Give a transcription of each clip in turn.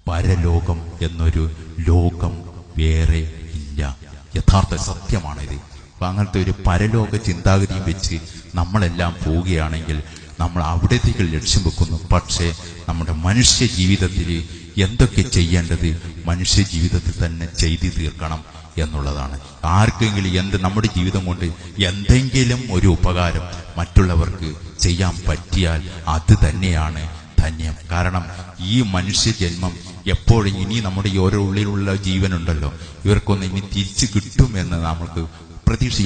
പരലോകം എന്നൊരു ലോകം വേറെ ഇല്ല. യഥാർത്ഥ സത്യമാണിത്. അപ്പൊ അങ്ങനത്തെ ഒരു പരലോക ചിന്താഗതിയും വെച്ച് നമ്മളെല്ലാം പോവുകയാണെങ്കിൽ നമ്മൾ അവിടത്തേക്ക് ലക്ഷ്യം വെക്കുന്നു. പക്ഷേ നമ്മുടെ മനുഷ്യ ജീവിതത്തിൽ എന്തൊക്കെ ചെയ്യേണ്ടത് മനുഷ്യ ജീവിതത്തിൽ തന്നെ ചെയ്തു തീർക്കണം എന്നുള്ളതാണ്. ആർക്കെങ്കിലും നമ്മുടെ ജീവിതം കൊണ്ട് എന്തെങ്കിലും ഒരു ഉപകാരം മറ്റുള്ളവർക്ക് ചെയ്യാൻ പറ്റിയാൽ അത് തന്നെയാണ് ധന്യം. കാരണം ഈ മനുഷ്യ ജന്മം എപ്പോഴും ഇനി നമ്മുടെ ഈ ഓരോ ഉള്ളിലുള്ള ജീവനുണ്ടല്ലോ, ഇവർക്കൊന്നും ഇനി തിരിച്ചു കിട്ടുമെന്ന് നമുക്ക്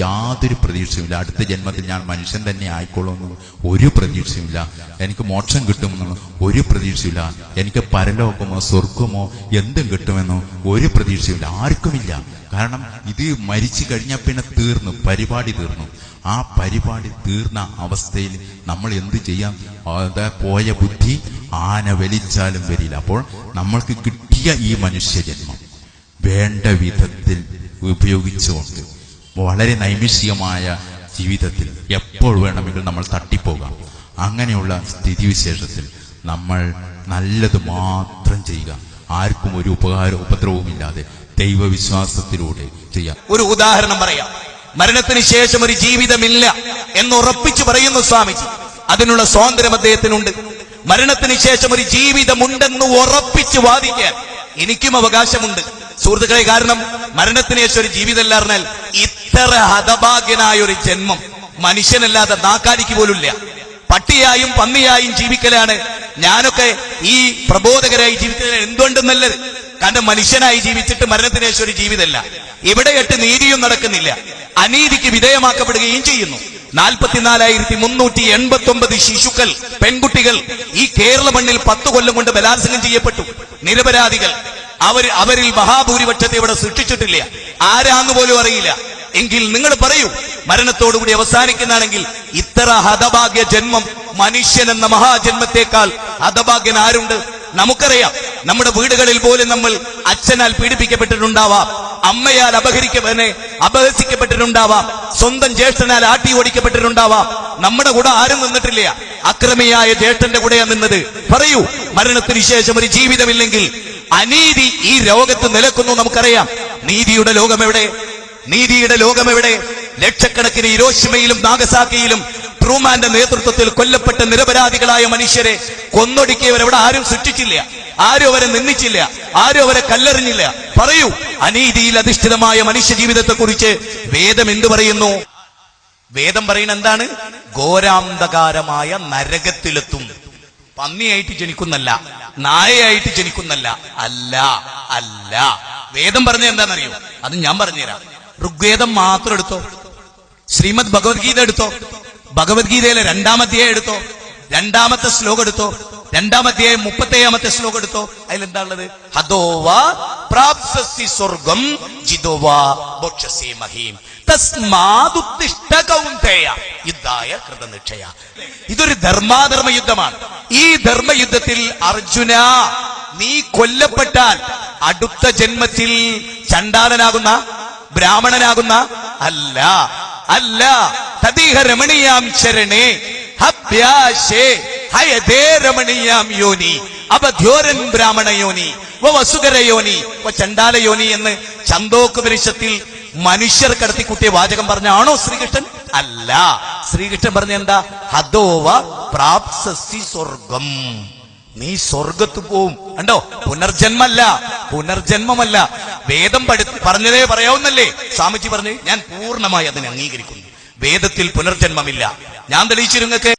യാതൊരു പ്രതീക്ഷയുമില്ല. അടുത്ത ജന്മത്തിൽ ഞാൻ മനുഷ്യൻ തന്നെ ആയിക്കോളുമെന്ന് ഒരു പ്രതീക്ഷയുമില്ല. എനിക്ക് മോക്ഷം കിട്ടുമെന്ന് ഒരു പ്രതീക്ഷയില്ല. എനിക്ക് പരലോകമോ സ്വർഗമോ എന്തും കിട്ടുമെന്നോ ഒരു പ്രതീക്ഷയില്ല. ആർക്കുമില്ല. കാരണം ഇത് മരിച്ചു കഴിഞ്ഞാൽ പിന്നെ തീർന്നു, പരിപാടി തീർന്നു. ആ പരിപാടി തീർന്ന അവസ്ഥയിൽ നമ്മൾ എന്ത് ചെയ്യാം? പോയ ബുദ്ധി ആന വലിച്ചാലും വരില്ല. അപ്പോൾ നമ്മൾക്ക് കിട്ടിയ ഈ മനുഷ്യജന്മം വേണ്ട വിധത്തിൽ ഉപയോഗിച്ചുകൊണ്ട് വളരെ നൈമിഷികമായ ജീവിതത്തിൽ എപ്പോൾ വേണമെങ്കിലും നമ്മൾ തട്ടിപ്പോകാം. അങ്ങനെയുള്ള സ്ഥിതിവിശേഷത്തിൽ നമ്മൾ നല്ലത് മാത്രം ചെയ്യുക. ആർക്കും ഒരു ഉപദ്രവവുമില്ലാതെ ദൈവവിശ്വാസത്തിലൂടെ ചെയ്യാം. ഒരു ഉദാഹരണം പറയാം. മരണത്തിന് ശേഷം ഒരു ജീവിതമില്ല എന്ന് ഉറപ്പിച്ചു പറയുന്നു സ്വാമിജി. അതിനുള്ള സ്വാതന്ത്ര്യം അദ്ദേഹത്തിനുണ്ട്. മരണത്തിന് ശേഷം ഒരു ജീവിതമുണ്ടെന്ന് ഉറപ്പിച്ച് വാദിക്കാൻ എനിക്കും അവകാശമുണ്ട് സുഹൃത്തുക്കളെ. കാരണം മരണത്തിന് ശേഷം ഒരു ജീവിതമല്ല പറഞ്ഞാൽ ഇത്ര ഹതഭാഗ്യനായ ഒരു ജന്മം മനുഷ്യനല്ലാതെ നാക്കാലിക്ക് പോലുമില്ല. പട്ടിയായും പന്നിയായും ജീവിക്കലാണ്. ഞാനൊക്കെ ഈ പ്രബോധകരായി ജീവിക്കുന്നത് എന്തുകൊണ്ട് നല്ലത്? കാരണം മനുഷ്യനായി ജീവിച്ചിട്ട് മരണത്തിന് ശേഷം ഒരു ജീവിതമല്ല. ഇവിടെയിട്ട് നീതിയും നടക്കുന്നില്ല, അനീതിക്ക് വിധേയമാക്കപ്പെടുകയും ചെയ്യുന്നു. 44,389 ശിശുക്കൾ, പെൺകുട്ടികൾ ഈ കേരള മണ്ണിൽ 10 കൊല്ലം കൊണ്ട് ബലാത്സംഗം ചെയ്യപ്പെട്ടു. നിരപരാധികൾ. അവരിൽ മഹാഭൂരിപക്ഷത്തെ ഇവിടെ സൃഷ്ടിച്ചിട്ടില്ല. ആരാന്ന് പോലും അറിയില്ല. എങ്കിൽ നിങ്ങൾ പറയൂ, മരണത്തോടുകൂടി അവസാനിക്കുന്നതാണെങ്കിൽ ഇത്ര ഹതഭാഗ്യ ജന്മം, മനുഷ്യൻ എന്ന മഹാജന്മത്തെക്കാൾ ഹതഭാഗ്യൻ ആരുണ്ട്? നമുക്കറിയാം. നമ്മുടെ വീടുകളിൽ പോലും നമ്മൾ അച്ഛനാൽ പീഡിപ്പിക്കപ്പെട്ടിട്ടുണ്ടാവാം, അമ്മയാൽ അപഹസിക്കപ്പെട്ടിട്ടുണ്ടാവാം, സ്വന്തം ജ്യേഷ്ഠനാൽ ആട്ടി ഓടിക്കപ്പെട്ടിട്ടുണ്ടാവാം. നമ്മുടെ കൂടെ ആരും നിന്നിട്ടില്ല. അക്രമിയായ ജ്യേഷ്ഠന്റെ കൂടെയാണ് നിന്നത്. പറയൂ, മരണത്തിന് ശേഷം ഒരു ജീവിതമില്ലെങ്കിൽ അനീതി ഈ ലോകത്ത് നിലക്കുന്നു. നമുക്കറിയാം. നീതിയുടെ ലോകമെവിടെ? നീതിയുടെ ലോകമെവിടെ? ലക്ഷക്കണക്കിന് ഹിരോഷിമയിലും നാഗസാക്കിയിലും ട്രൂമാന്റെ നേതൃത്വത്തിൽ കൊല്ലപ്പെട്ട നിരപരാധികളായ മനുഷ്യരെ കൊന്നൊടുക്കിയവരവിടെ ആരും സൃഷ്ടിച്ചില്ല, ആരും അവരെ നിന്ദിച്ചില്ല, ആരും അവരെ കല്ലെറിഞ്ഞില്ല. പറയൂ, അനീതിയിൽ അധിഷ്ഠിതമായ മനുഷ്യ ജീവിതത്തെ കുറിച്ച് വേദം എന്തു പറയുന്നു? വേദം പറയുന്നത് എന്താണ്? ഘോരാന്ധകാരമായ നരകത്തിലെത്തും. പന്നിയായിട്ട് ജനിക്കുന്നല്ല, നായയായിട്ട് ജനിക്കുന്നല്ല. അല്ല അല്ല വേദം പറഞ്ഞ എന്താണെന്നറിയോ? അത് ഞാൻ പറഞ്ഞുതരാം. ഋഗ്വേദം മാത്രം എടുത്തോ, ശ്രീമദ് ഭഗവത്ഗീത എടുത്തോ, ഭഗവത്ഗീതയിലെ 2-ാം അധ്യായം എടുത്തോ, 2-ാമത്തെ ശ്ലോകം എടുത്തോ, 2-ാം അധ്യായം 37-ാമത്തെ ശ്ലോകം എടുത്തോ. അതിലെന്താ ഉള്ളത്? ഹദോവാ പ്രാപ്സ്യസി സ്വർഗം ജിതോവാ ഭോക്ഷ്യസി മഹീം തസ്മാദുത്തിഷ്ഠ കൗന്തേയ യുദ്ധായ കൃതനിക്ഷയ. ഇതൊരു ധർമാധർമ്മ യുദ്ധമാണ്. ഈ ധർമ്മയുദ്ധത്തിൽ അർജുന, നീ കൊല്ലപ്പെട്ടാൽ അടുത്ത ജന്മത്തിൽ ചണ്ടാലനാകുന്ന, ബ്രാഹ്മണനാകുന്ന അല്ല അല്ല. തദീഹ രമണീയാം ശരണേ ഹഭ്യാശേ ഹയദേ രമണീയാം യോനി അബധ്യോരൻ ബ്രാഹ്മണ യോനി വസുകര യോനി ചണ്ടാല യോനി എന്ന് ഛന്ദോപനിഷത്തിൽ മനുഷ്യർ കടത്തിക്കുട്ടിയ വാചകം പറഞ്ഞാണോ ശ്രീകൃഷ്ണൻ? അല്ല. ശ്രീകൃഷ്ണൻ പറഞ്ഞ എന്താ? ഹദോവ പ്രാപ്സ്യസി സ്വർഗം, നീ സ്വർഗത്ത് പോവും. കണ്ടോ? പുനർജന്മമല്ല. വേദം പറഞ്ഞതേ പറയാവുന്നല്ലേ സ്വാമിജി പറഞ്ഞു. ഞാൻ പൂർണ്ണമായി അതിനെ അംഗീകരിക്കുന്നു. വേദത്തിൽ പുനർജന്മമില്ല. ഞാൻ തെളിയിച്ചിരുന്നൊക്കെ